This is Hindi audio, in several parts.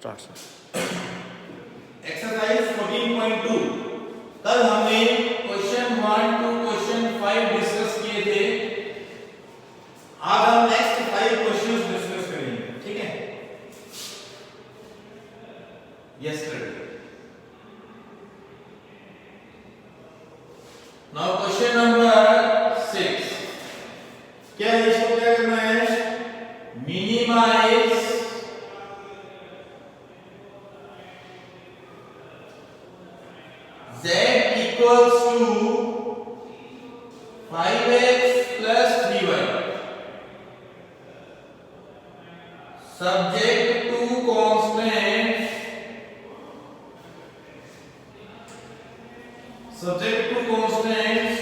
Start sir. एक्सरसाइज 14.2 कल हमने क्वेश्चन 1 टू क्वेश्चन 5 डिस्कस किए थे। आज हम नेक्स्ट 5 क्वेश्चंस डिस्कस करेंगे, ठीक है। यस्टरडे नाउ क्वेश्चन नंबर 6 क्या है, इसको क्या करना है, minimize z equals to 5x plus 3y subject to constant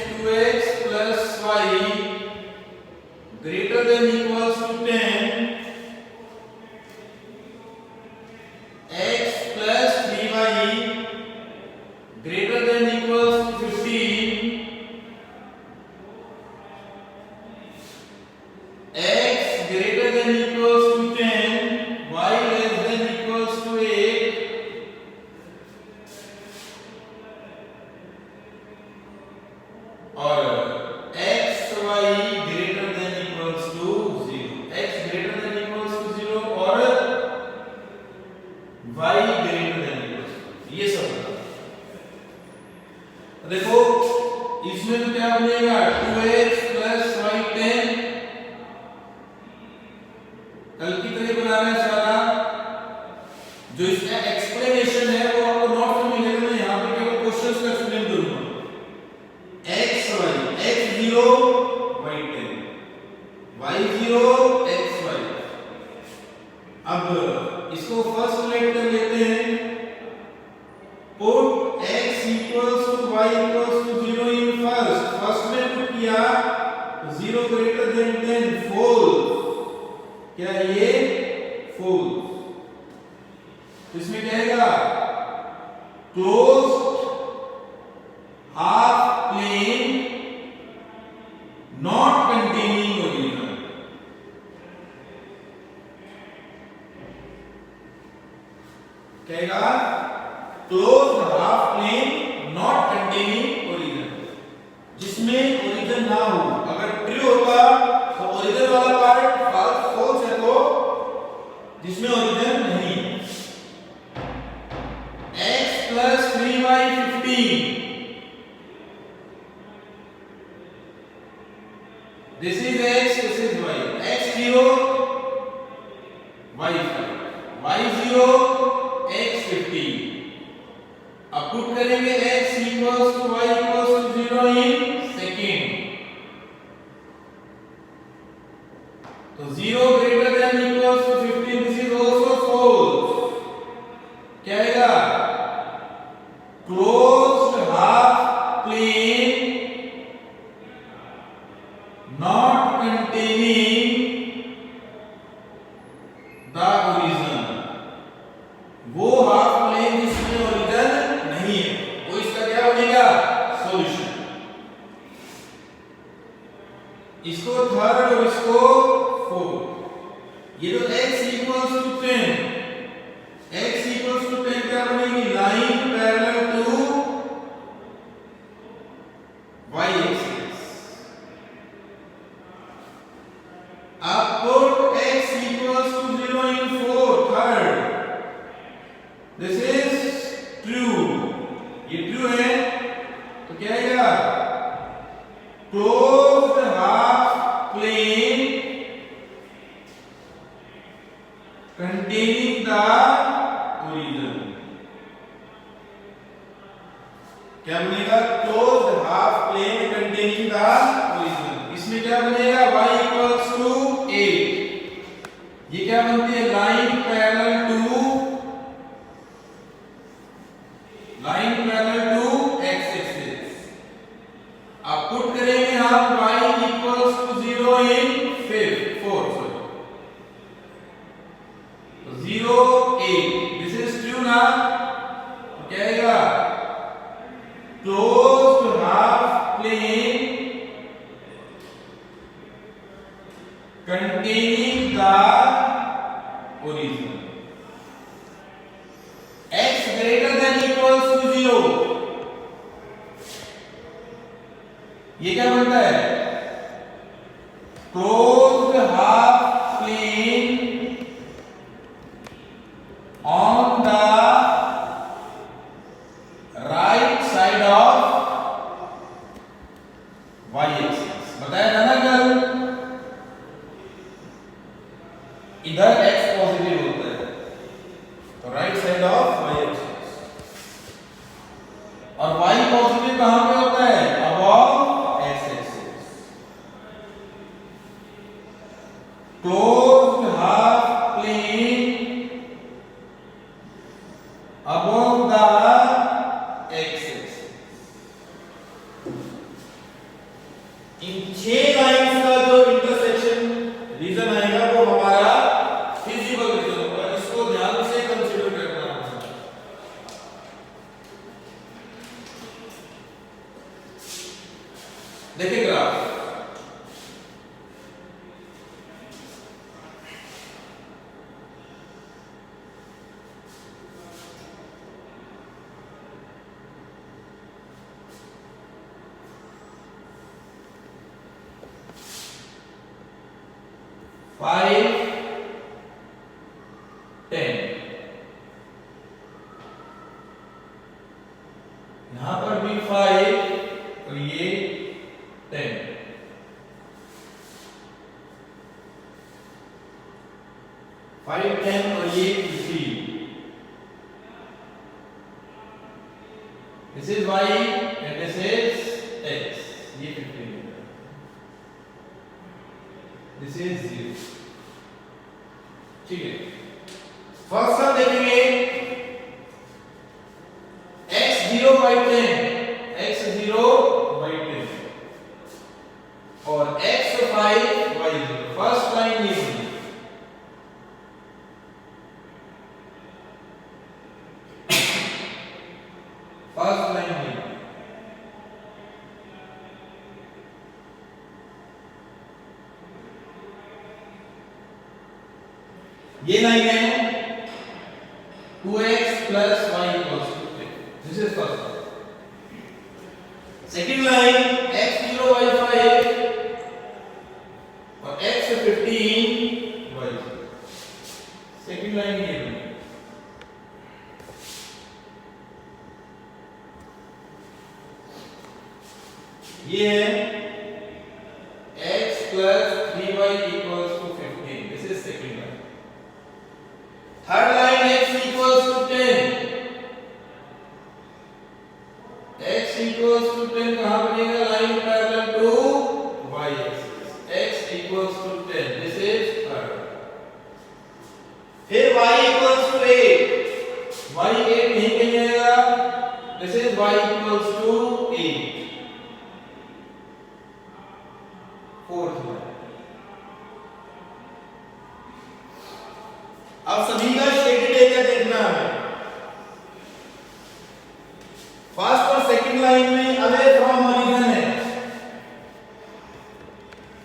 2x plus y greater than equals to 10 x plus 3y greater than equals to 15 x greater than equals to 10 y less than equals to 8 और x y greater than equals to 0 x greater than equals to 0 और y greater than equals to, ये सब देखो इसमें तो क्या बनेगा 2x plus y 10 कल की तरह बनाना है सारा। जो इसका एक्सप्लेनेशन है वो आपको नोट में मिलेगा, मैं यहाँ पे केवल क्वेश्चंस का एक्सप्लेन करूंगा। x y x 0 y 10 y 0 x y। अब इसको फर्स्ट लेट कर लेते हैं। Put x equals to y equals to 0 in first में पुट किया 0 greater than 10 false, क्या ये false। इसमें क्या आएगा, closed half plane not containing original, क्या आएगा, closed half plane not containing original, जिसमें ओरिजिन ना हो। अगर ट्रू होगा तो ओरिजिन वाला पार्ट फॉल्स है, तो जिसमें ओरिजिन नहीं है। x plus 3y 15, this is x, this is y, x 0 y 5 y 0 x 15। अब पुट करेंगे x equals to y equals to 0 in second, तो 0 greater than equals to 15, this is also false, क्या आएगा, closed half plane not containing the origin, वो हाफ प्लेन जिसमें ओरिजिन नहीं है, वो इसका क्या बनेगा, सॉल्यूशन। इसको थर्ड और इसको फोर्थ। ये तो x equals to 10, x equals to 10 क्या बनेगी, line parallel to y axis. अब put x equals to 0 in 4 third, this is true, ये ट्रू है तो क्या आएगा, closed half plane containing the origin, क्या बनेगा, closed half plane containing the origin। इसमें क्या बनेगा, y equals to 8, ये क्या बनती है, line parallel to x axis. अब पुट करेंगे हम y equals to 0 in 4, तो 0 8, दिस इज ट्रू ना, तो क्या आएगा, closed half plane containing the origin। 5 10, यहां पर भी 5 और ये 10, 5 10 और ये 15. This is y and this is x. ये 15 है. This is 0. ठीक है. फर्स्ट हम देखेंगे x0 by 10, x0 by 10 और x5 by 0. फर्स्ट लाइन ये है. फर्स्ट लाइन है. ये लाइन है 2x plus y equals to 10. This is first line. Second line x0 by 5 और x15 by 0. Second line ये है. ये है x plus 3y equals to 15. This is second line. Third line x equals to 10. X equals to 10 कहाँ बनेगा? Line parallel to y axis. X equals to 10. This is third. फिर y equals to 8. Y 8 नहीं कहिएगा. This is y equals to 8. Fourth line. अब सभी का शेडेड एरिया देखना है. फर्स्ट और सेकंड लाइन में अवे फ्रॉम ओरिजिन है.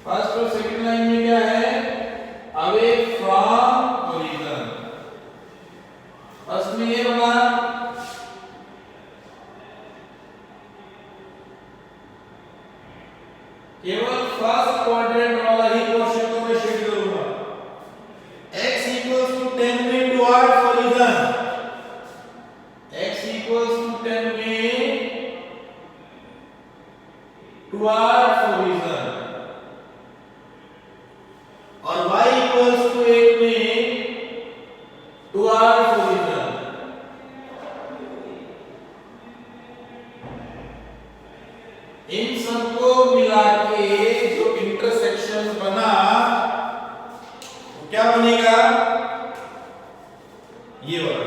फर्स्ट और सेकंड लाइन में क्या है? Away from origin. फर्स्ट में ये बना केवल फर्स्ट क्वाड्रेंट वाला ही पोर्शन को मैं शेड करूंगा. x equals to 10 में towards origin. x equals to 10 में टुवर्ड्स ओरिजिन और y equals to 8 में टुवर्ड्स ओरिजिन. इन सबको मिला के जो इंटरसेक्शन बना वो क्या बनेगा? ये वाला.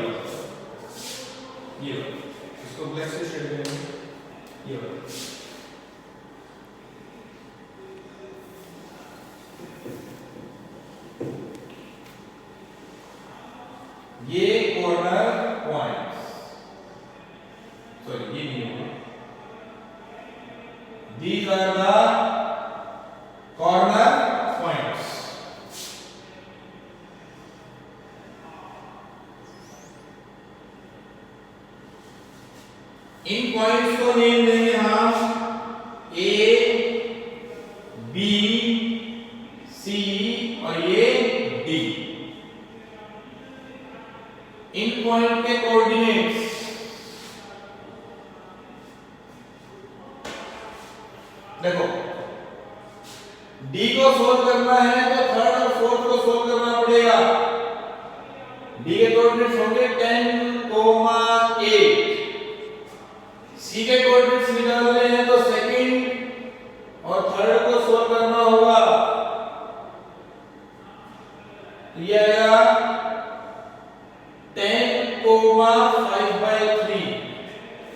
ये वाला. इसको ब्लैक से शेड करेंगे. ये वाला. ये कॉर्नर पॉइंट्स. सॉरी ये नहीं होगा. These are the corner points. In points को नेम देंगे हम A, B, C और ये D. इन पॉइंट के कोऑर्डिनेट्स देखो. D को सोल्व करना है तो थर्ड और फोर्थ को सोल्व करना पड़ेगा. D के कोऑर्डिनेट्स होंगे 10, 8. C के कोऑर्डिनेट्स निकालने हैं तो सेकंड और थर्ड को सोल्व करना होगा. ये आएगा 10, 5/3.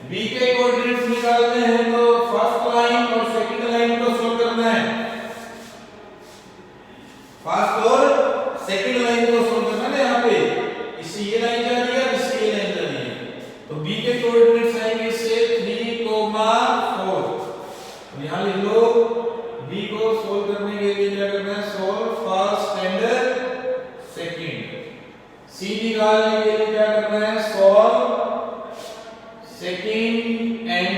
B के कोऑर्डिनेट्स निकालने हैं तो फर्स्ट लाइन और सेकंड लाइन को सोल्व करना है. फर्स्ट और सेकंड लाइन को सोल्व करना है. यहाँ पे इससे ये लाइन जा रही है, इससे ये लाइन जा रही है. तो B के कोऑर्डिनेट्स आएंगे इससे 3, 4. यहाँ लिख लो. B को सोल्व करने के लिए क्या करना है? Solve first and second. C निकालने के लिए क्या करना है? Solve second and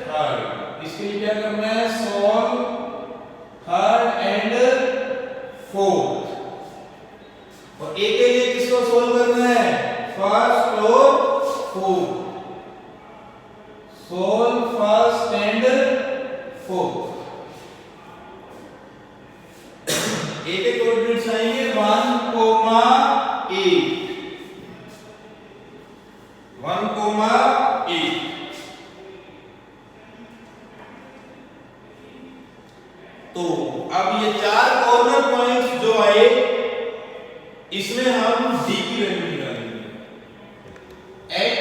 third. इसके लिए क्या करना है? Solve third and fourth. 1,8। तो अब ये चार कॉर्नर पॉइंट्स जो आए इसमें हम d की वैल्यू निकालेंगे। एट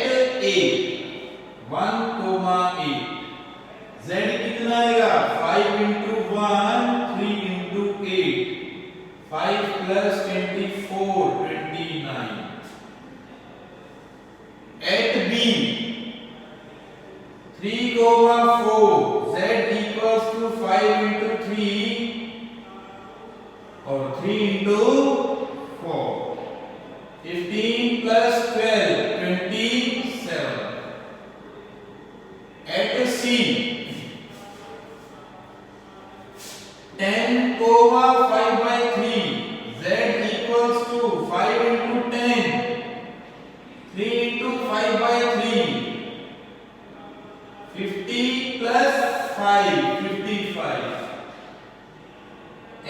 a 1,8 z कितना आएगा 5 into 1 3 into 8 5 plus 24 29। at b 3,4 z equals to 5 into 3 और 3 into 4 15 plus 12 27। at c 10,5/3 z equals to 5 into 10 3 into 5/3 50 plus 5 55।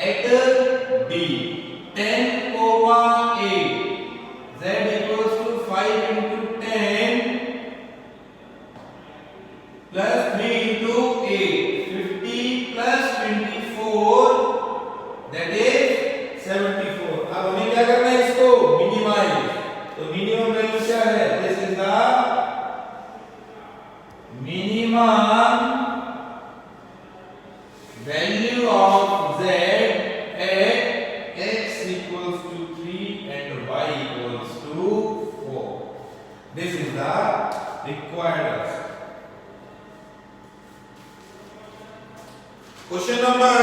at d 10,8 z equals to 5 into 10 plus 3 into 8 50 plus 24 that is 74। अब हमें क्या करना है इसको मिनिमाइज। तो मिनिमम वैल्यू क्या है this is the minimum value of z at x equals to 3 and y equals to 4। This is the required answer। Question number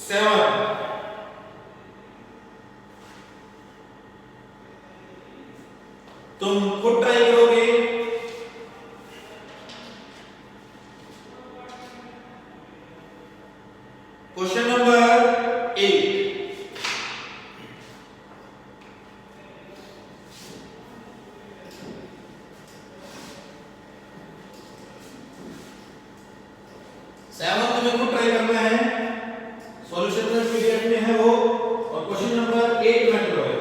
7। तुम खुद ट्राई करोगे। Question number 8। सेवन तुम्हें खुद ट्राई करना है। सॉल्यूशन में पीडीएफ में है वो और क्वेश्चन नंबर 8 में करोगे।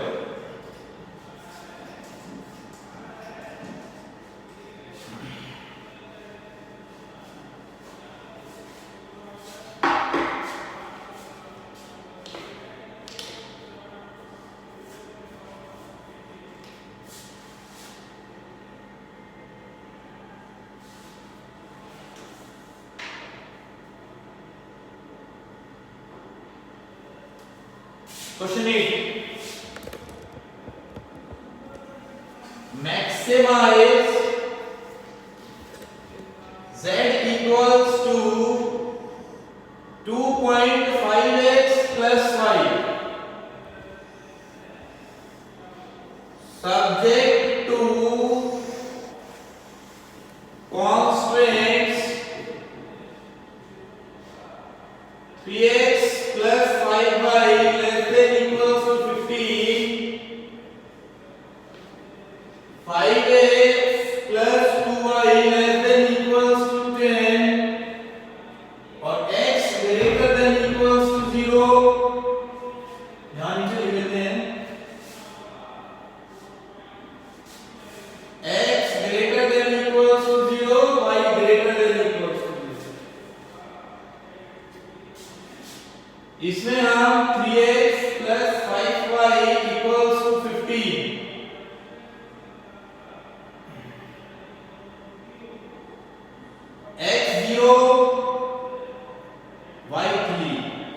Question 8. Maximize z equals to 2.5x plus 5 subject to constraints 3x plus 5y less than equals to 15, 5x plus 2y less than equals to 10 और x greater than equals to 0। यहाँ नीचे लिख लेते हैं x greater than equals to 0 y greater than equals to 0। इसमें हम 3x plus 5y equals to 15 x0 y3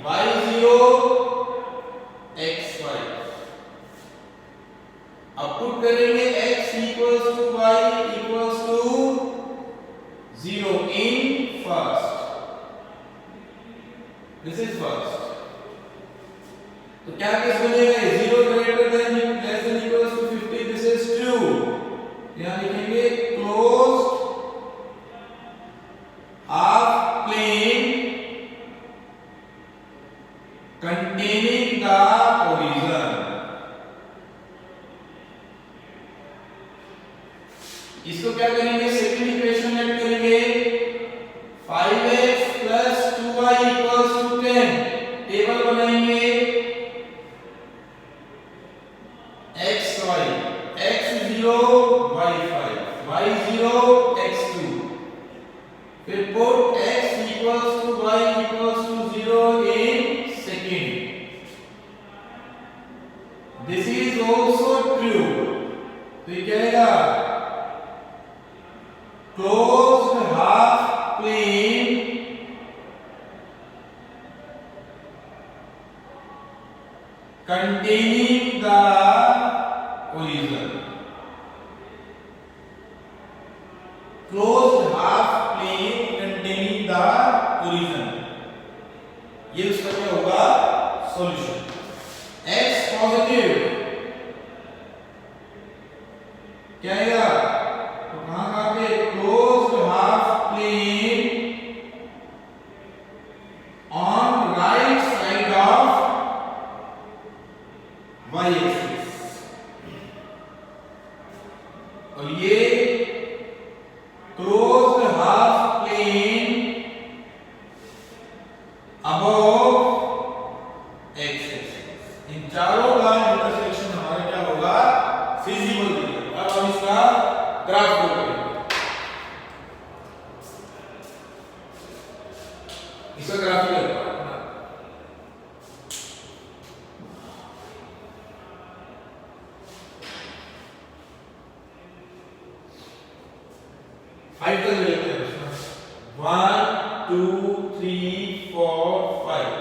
y0 x5। अब पुट करेंगे x equals to y equals to 0 in first। This is first। तो क्या केस बनेगा 0 greater than less than equals to 50। This is true। यहाँ लिखेंगे closed half plane containing the origin। इसको क्या करेंगे सेकंड इक्वेशन ऐड करेंगे 5x plus 2y equals to 10। Table बनाएंगे x y x 0 x0 y5, y0 x2, फिर put x equals to y equals to 0 in second. This is also true. तो ये क्या आएगा? Closed half plane containing the origin. Closed half plane containing the origin. ये उसका क्या होगा? Solution. X positive क्या आएगा? तो कहां पे? Closed half plane on right side of y axis. और ये closed half plane above x axis. इन चारों का इंटरसेक्शन हमारा क्या होगा? फिजिबल होगा। अब हम इसका ग्राफ करेंगे। इसका ग्राफ क्या होगा? फाइव तक ले लेते हैं। 1 2 3 4 5,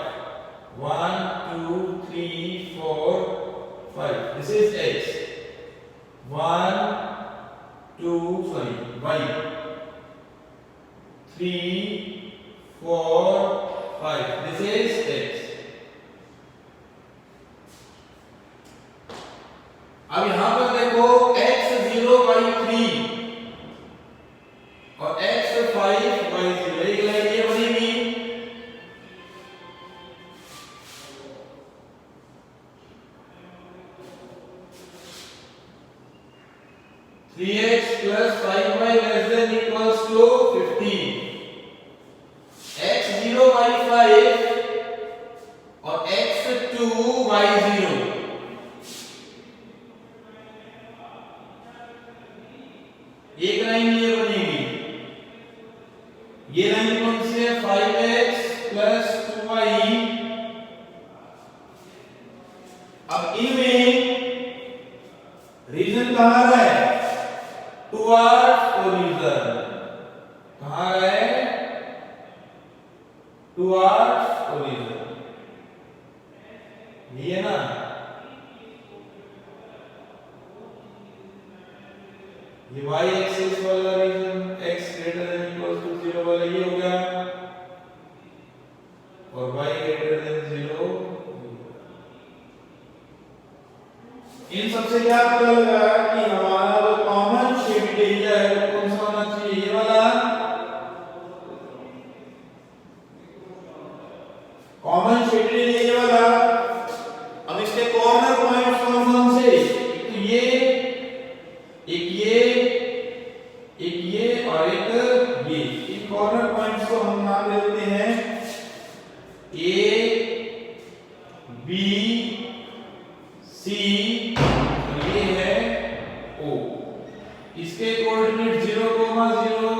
1 2 3 4 5. This is x. 1 2 sorry y. 3 4 5. This is x. अब यहां पर देखो x0 y3 और x5 y0, एक लाइन ये बनेगी। Three x plus 5y less than equals to 15। x0 y5 और x2 y0, एक लाइन ये बनेगी। ये लाइन कौन सी है? 5x plus 2y। अब इनमें रीजन कहां है? Towards origin. कहां है? Towards origin. ये है ना? ये y एक्सिस वाला region x greater than equal to 0 वाला ये हो गया, और y ग्रेटर देन 0। इन सबसे क्या पता लगा कि हमारा जो कॉमन शेडेड एरिया है वो कौन सा होना चाहिए? ये वाला कॉमन शेडेड एरिया वाला। अब इसके कॉर्नर पॉइंट्स कौन कौन से? तो ये, एक ये, एक ये और एक ये। इन कॉर्नर पॉइंट्स को हम नाम देते हैं A, B, C और ये है O। इसके कोऑर्डिनेट 0,0,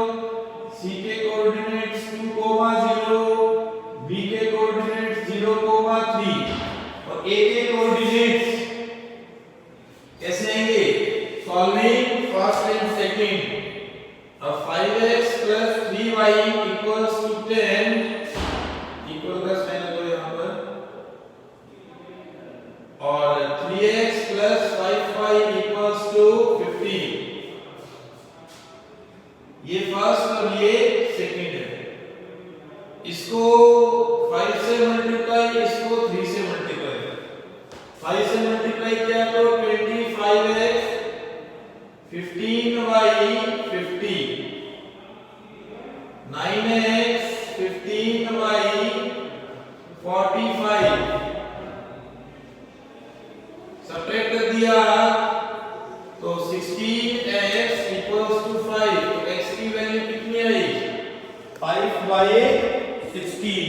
C के कोऑर्डिनेट्स 2,0, B के कोऑर्डिनेट्स 0,3 और A के कोऑर्डिनेट्स कैसे आएंगे? Solving first and second. अब 5x plus 3y equals to 10 equal 10 मैंने तो यहां पर, और 3x plus 5y equals to 15। ये फर्स्ट और ये सेकंड है। इसको 5 से मल्टीप्लाई, इसको 3 से मल्टीप्लाई। 5 से मल्टीप्लाई किया तो 25x, 15y 50, 9x 15y 45। Subtract कर दिया तो 16x इक्वल्स टू 5। तो x की वैल्यू कितनी आई? 5/16।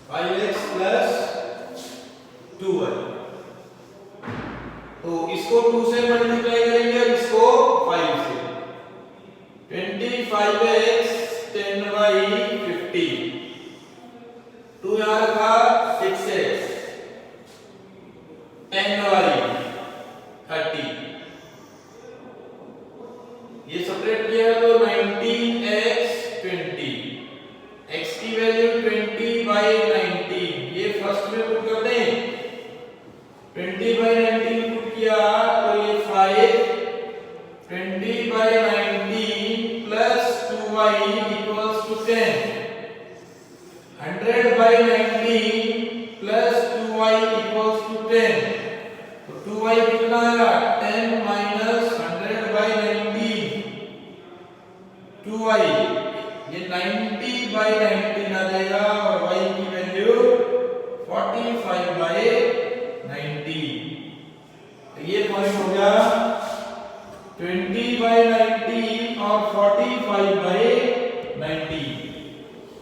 5x plus 2y। तो इसको 2 से मल्टीप्लाई करेंगे और इसको 5 से। 25x 10y 50। 2 यहाँ रखा 6x 10y 30। ये सेपरेट किया तो 19x 20। x की वैल्यू 20/19। ये फर्स्ट में पुट कर दें। 20/19 पुट किया तो ये 5 20/19 plus 2y equals to 10। 100/19 plus 2y equals to 10। तो 2y कितना आएगा? 10 माइनस 100/19 2y। ये 90/19 आ जाएगा और y की वैल्यू 45/19। तो ये पॉइंट हो गया 20/19 और 45/19।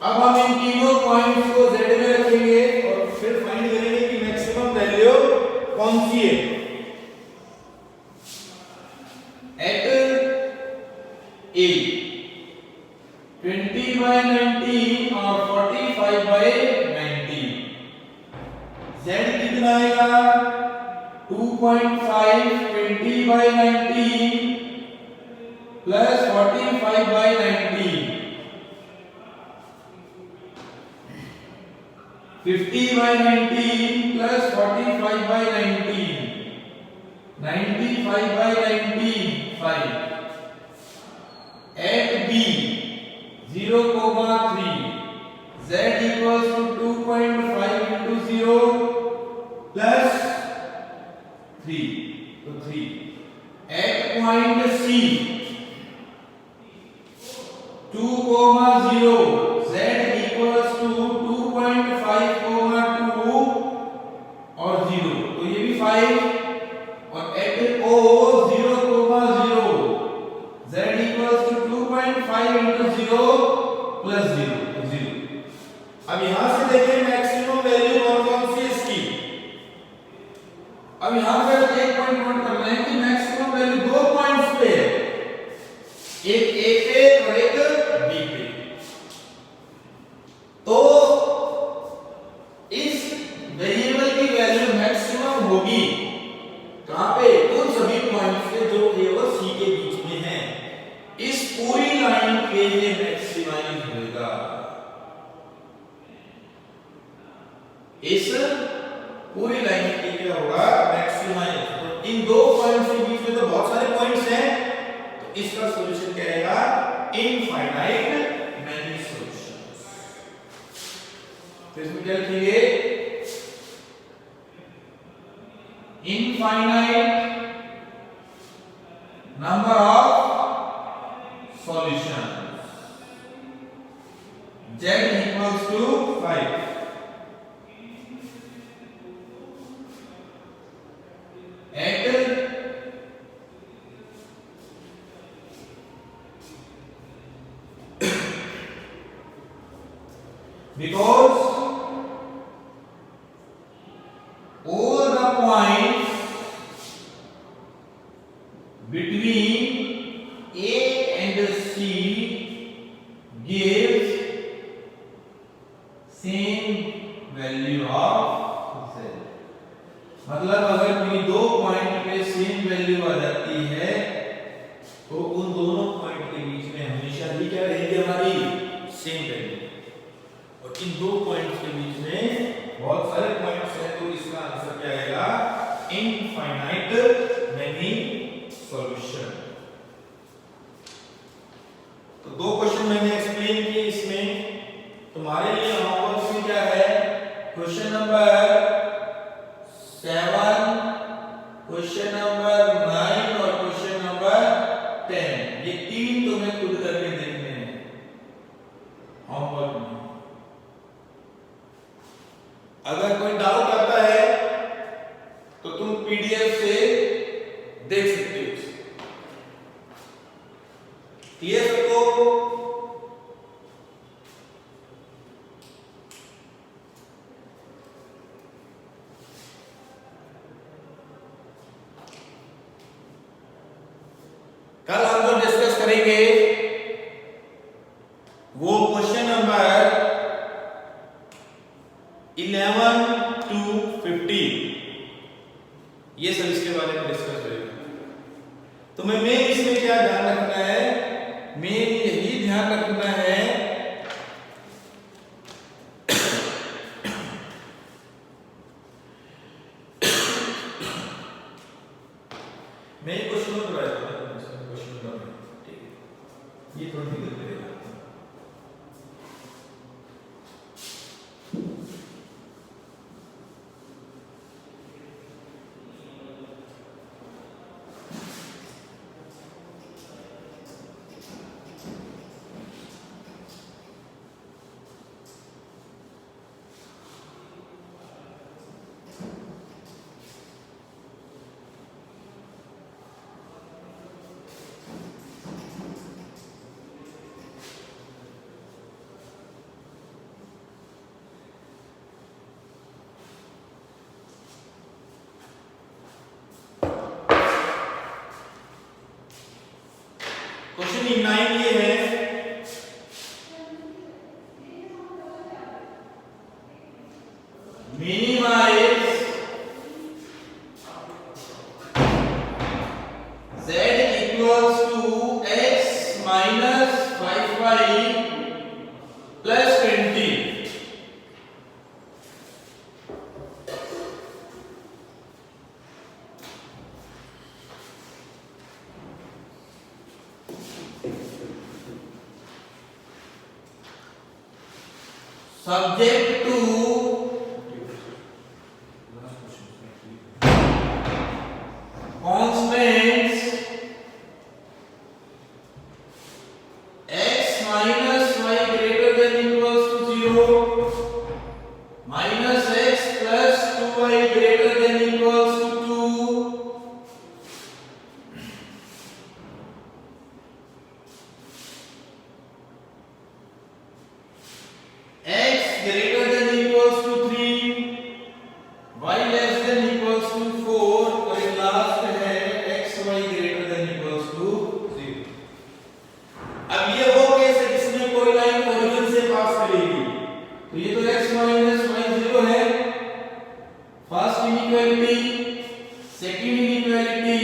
अब हम इन तीनों पॉइंट्स को z में रखेंगे और फिर फाइंड करेंगे कि मैक्सिमम वैल्यू कौन सी है। एट a 20/19 और 45/19। z कितना आएगा? 2.5 20/19 plus 45/19। 50/19 plus 45/19 95/19 5। At b 0,3 z equals to 2.5 into 0 plus 3 तो 3। At point c 2,0 z equals to 2.5, 2 और 0 तो ये भी 5। और at o 0,0 z equals to 2.5 into 0 plus 0 तो 0। अब यहां से देखें मैक्सिमम वैल्यू कौन सी है इसकी। अब यहां पर एक पॉइंट नोट करना है कि मैक्सिमम वैल्यू दो पॉइंट्स पे है, एक a पे और एक b पे। तो इस वेरिएबल की वैल्यू मैक्सिमम होगी कहां पे? उन सभी पॉइंट्स पे जो a और c के बीच में है। इस पूरी लाइन पे ये मैक्सिमाइज होगा। इस पूरी लाइन पे क्या होगा? मैक्सिमाइज। तो इन दो पॉइंट्स के बीच में तो बहुत सारे पॉइंट्स हैं, तो इसका सॉल्यूशन क्या रहेगा? Infinite many solutions. तो इसमें क्या लिखेंगे? Infinite number of solutions z equals to 5। Because all the points between A and C gives same value of z। मतलब अगर कोई दो पॉइंट पे सेम वैल्यू आ जाती है तो उन दोनों पॉइंट के बीच में हमेशा ही क्या रहेगी? हमारी सेम वैल्यू। और इन दो पॉइंट्स के बीच में बहुत सारे पॉइंट्स हैं, तो इसका आंसर क्या आएगा? Infinite many solution. तो दो क्वेश्चन मैंने एक्सप्लेन किए इसमें। तुम्हारे लिए होमवर्क में क्या है? क्वेश्चन नंबर 7, क्वेश्चन नंबर 9 और क्वेश्चन नंबर 10। ये तीन तुम्हें खुद करके देखने हैं होमवर्क में। अगर कोई डाउट आता है तो तुम पीडीएफ से देख सकते हो। क्लियर? करेंगे वो क्वेश्चन नंबर 11 to 15, ये सब इसके बारे में डिस्कस करेंगे। तो मैं इसमें क्या ध्यान रखना है, यही ध्यान रखना है मैं क्वेश्चन कराया था, क्वेश्चन का ठीक है, ये थोड़ी दिक्कत करेगा। क्वेश्चन 9 ये है, minimize z equals to x minus 5y plus 20। Subject to constants x minus y greater than equals to 0 minus x plus 2y greater than equals to 2 x greater than equals to 3, y less than equals to 4 और एक लास्ट है x y greater than equals to 0। अब ये वो केस है जिसमें कोई लाइन ओरिजिन से पास करेगी, तो ये तो x minus y 0 है, first inequality, second inequality,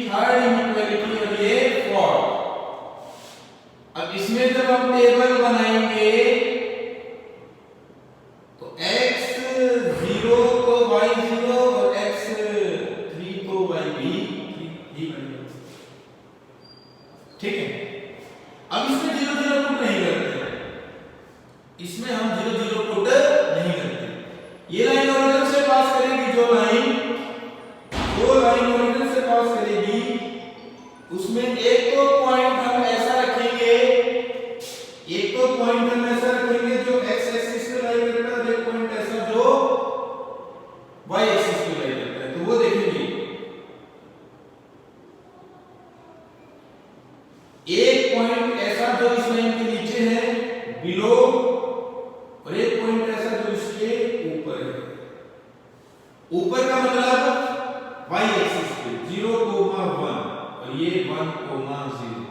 third inequality और ये फोर्थ। अब इसमें जब हम टेबल बनाएंगे x0 को y0 और x3 को yb ही बनेगा, ठीक है। अब इसमें 0 0 पुट नहीं करते, इसमें हम 0 0 पुट नहीं करते। ये लाइन ओरिजिन से पास करेगी, जो लाइन ओरिजिन से पास करेगी उसमें एक तो पॉइंट हम ऐसा रखेंगे, जो x एक्सिस पे लाई करता है, एक पॉइंट ऐसा जो y एक्सिस पे लाई करता है। तो वो देखेंगे, एक पॉइंट ऐसा जो इस लाइन के नीचे है बिलो, और एक पॉइंट ऐसा जो इसके ऊपर है। ऊपर का मतलब y एक्सिस पे 0, 1 और ये 1, 0।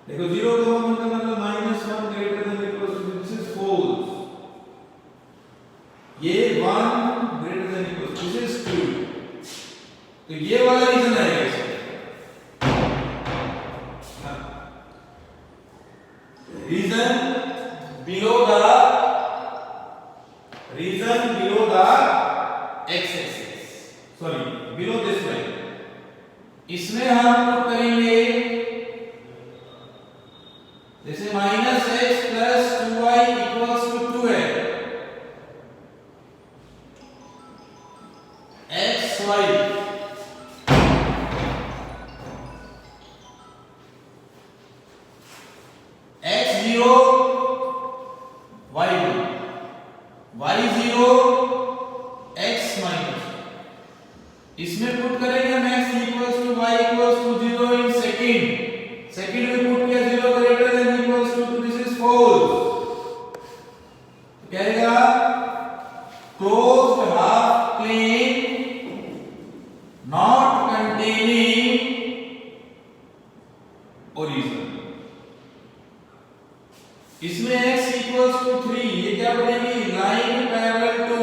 देखो 0, 1 का मतलब -1 greater than equals to, this is false। ये 1 greater than equals, this is true। तो ये वाला रीजन आएगा इसमें। Region below the x axis, sorry below this line. इसमें हम पुट करेंगे जैसे -x plus 2y equals to 2 है, xy x0 y1 y0 x minus, इसमें पुट करेंगे हम x equals to y equals to 0 in second में पुट किया 0 greater than equals to, this is 4 इसमें x इक्वल्स टू 3, ये क्या बनेगी? Line parallel to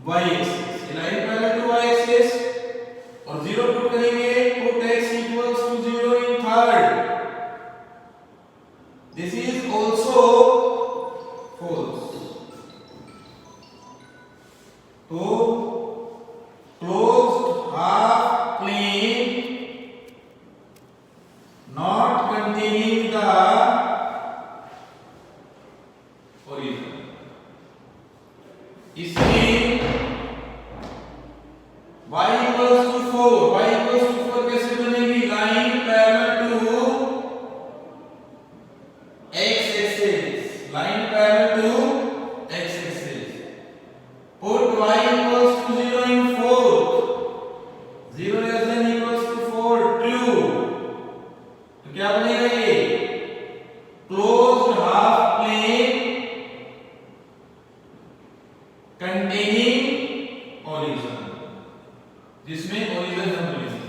y axis, ये line parallel to y axis. और 0 पुट करेंगे, put x equals to 0 in third, this is also false। तो closed half plane not containing the origin, इसमें y equals to 4, y equals to 4 कैसे बनेगी? Line parallel to x axis, line parallel to x axis. Put y equals to 0 in 4, 0 less than equals to 4, true। तो क्या बनेगा ये? Closed half plane containing origin, जिसमें ओरिजिन हम लेंगे।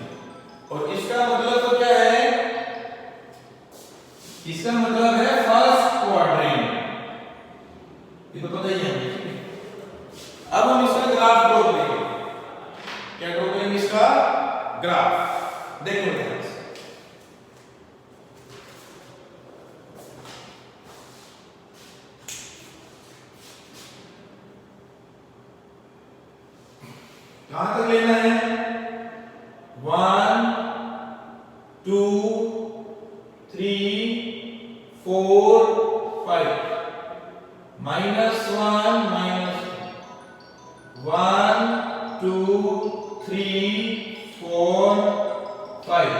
और इसका मतलब तो क्या है? इसका मतलब है फर्स्ट क्वाड्रेंट, ये तो पता ही है हमें। अब हम इसका ग्राफ ड्रॉ करेंगे। क्या ड्रॉ करेंगे? इसका ग्राफ। देखो ध्यान से, कहां तक लेना है? 1 2 3 4 5, -1 -1 2 3 4 5।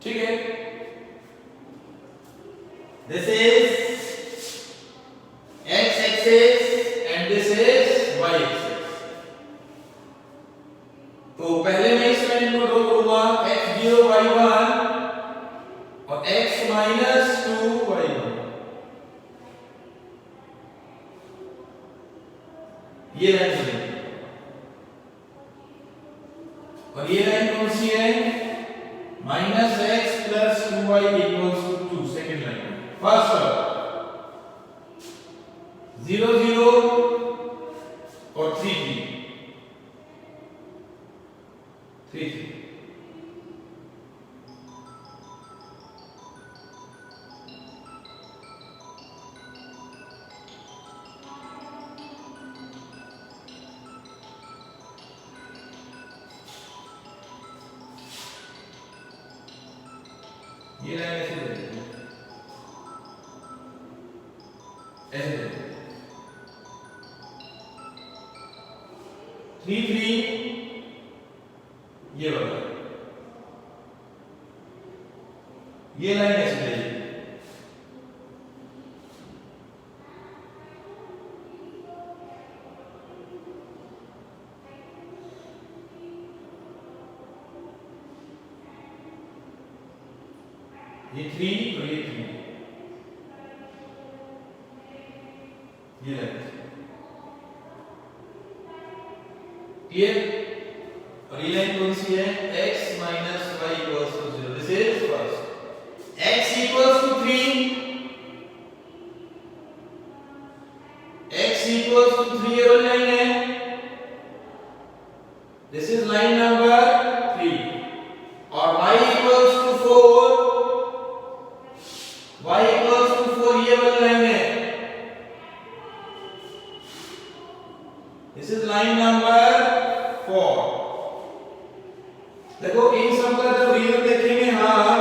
ठीक है, this is x axis and this is y axis। तो पहले मैं इस लाइन को ड्रॉ करूंगा, x0 y1 और x -2 y1, ये लाइन बनेगी। और ये लाइन कौन सी है? -x + 2y = 2, second line. First 0 0 और 3 3 3। ये लाइन ऐसे देखेंगे, ऐसे देखेंगे। 3 3 ये वाला, ये लाइन ऐसे जाएगी। ये 3 और ये 3, ये लाइन क्लियर। और ये लाइन कौन सी है? x - y = 0, this is first. x = 3, x = 3 ये वाली लाइन है, दिस इज लाइन नंबर 3। और y = 4, y = 4 ये वाली लाइन है, दिस इज लाइन नंबर 4। देखो इन सब का जब रीजन देखेंगे हम,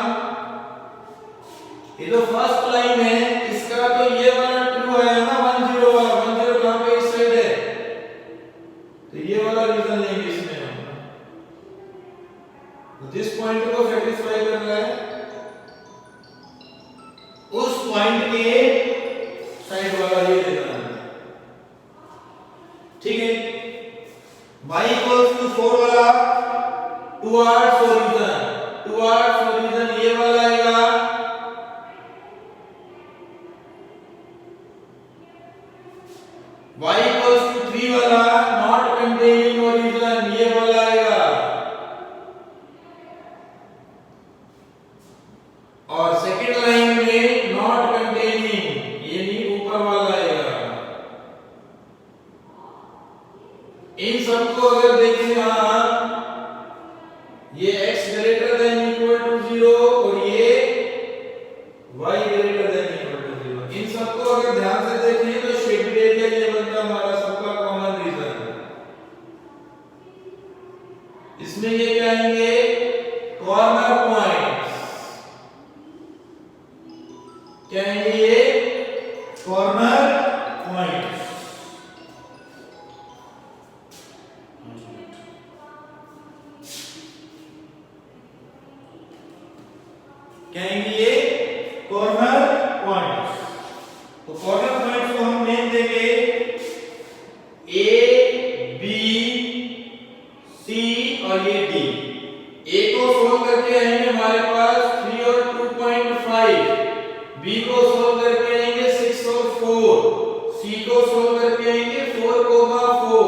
ये जो फर्स्ट लाइन है इसका तो ये वाला ट्रू है ना, 1 0 वाला। 1 0 कहां पे? इस साइड है, तो ये वाला रीजन लेंगे इसमें हम। तो जिस पॉइंट को सेटिस्फाई कर रहा है उस पॉइंट के साइड वाला ये लेना है। ठीक है, y = 4 वाला टुवर्ड्स ओरिजिन ये वाला आएगा। y = 3 वाला नॉट कंटेनिंग ओरिजिन ये वाला आएगा। इसमें ये क्या आएंगे, कॉर्नर पॉइंट्स, क्या आएंगे ये, कॉर्नर पॉइंट्स। क्या आएंगे ये, कॉर्नर पॉइंट्स। तो कॉर्नर पॉइंट्स को हम नेम देंगे ए, बी, सी और ये डी। ए को सोल्व करके आएंगे हमारे पास 3 और 2.5, बी को सोल्व करके आएंगे 6 और 4, सी को सोल्व करके आएंगे 4,4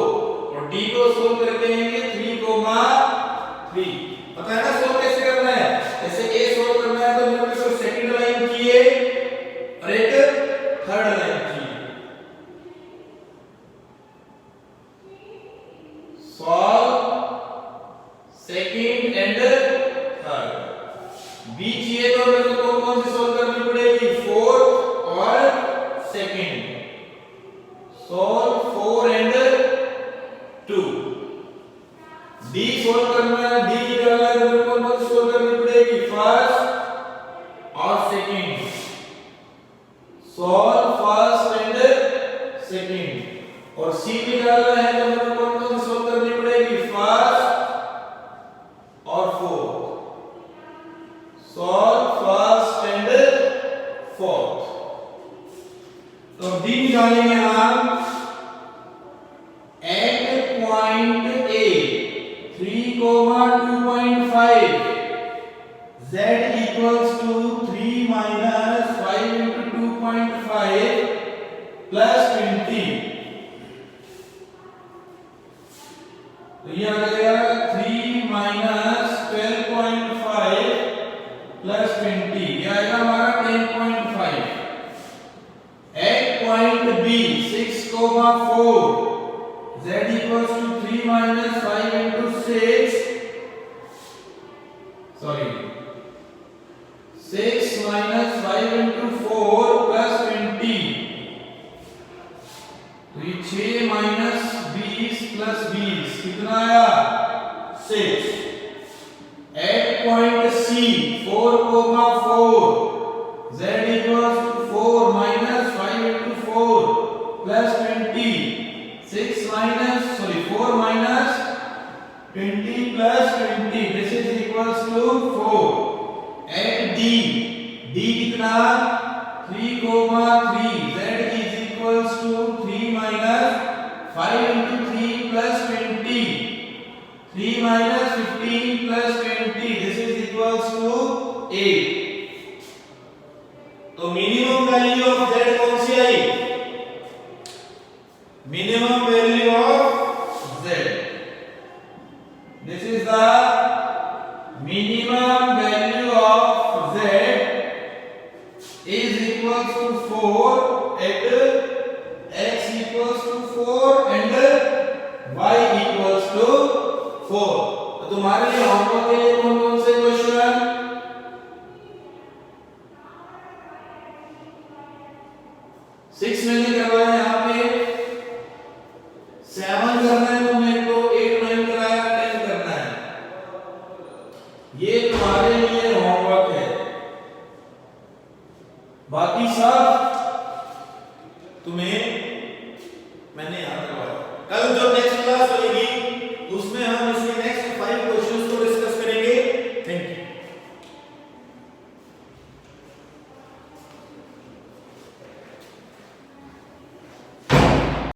और डी को सोल्व करके आएंगे 3,3। पता है ना सोल्व कैसे करना है? जैसे ए सोल्व करना है तो मेरे को सेकंड लाइन चाहिए और एक थर्ड लाइन चाहिए। Solve second and third. B चाहिए तो मेरे को कौन सी सोल्व करनी पड़ेगी, फोर्थ और second. Solve 4 and 2। D solve करना है, डी की जगह मेरे को कौन सी सोल्व करनी पड़ेगी, फर्स्ट और second. Solve first and second. और सी की जगह है तो मेरे को कौन सी सोल्व करनी पड़ेगी, फर्स्ट और fourth. Solve first and fourth. तो डी निकालेंगे हम at point A 3,2.5 z equals to 3 minus 5 into 2.5 plus 20। तो ये आ जाएगा 3 minus 12.5 plus 20, ये आएगा हमारा 10.5। At point B 6,4 z equals to 3 minus 5 into 6, sorry 6 minus 5 into 4 plus 20। तो ये 6 minus 20 plus 20 कितना आया, 6। At point C 4,4 z equals to 4 minus 5 into 4 plus 20। 4 minus 20 plus 20, this is equals to 4। At D, D कितना, 3,3, z is equals to 3 minus 5 into 3 plus 20, 3 minus 15 plus 20, this is equals to 8। तो मिनिमम वैल्यू ऑफ z कौन सी आई, minimum value of z, this is the minimum value of z is equals to 4 at x equals to 4 and y equals to 4। तो तुम्हारे लिए होमवर्क के लिए कौन कौन से क्वेश्चन, 6 मैंने करवाया यहाँ पे, 7 करना है तुम्हें, तो 8 9 कराया, 10 करना है। ये तुम्हारे लिए होमवर्क है, बाकी सब तुम्हें मैंने यहाँ करवाया। कल जो नेक्स्ट क्लास होगी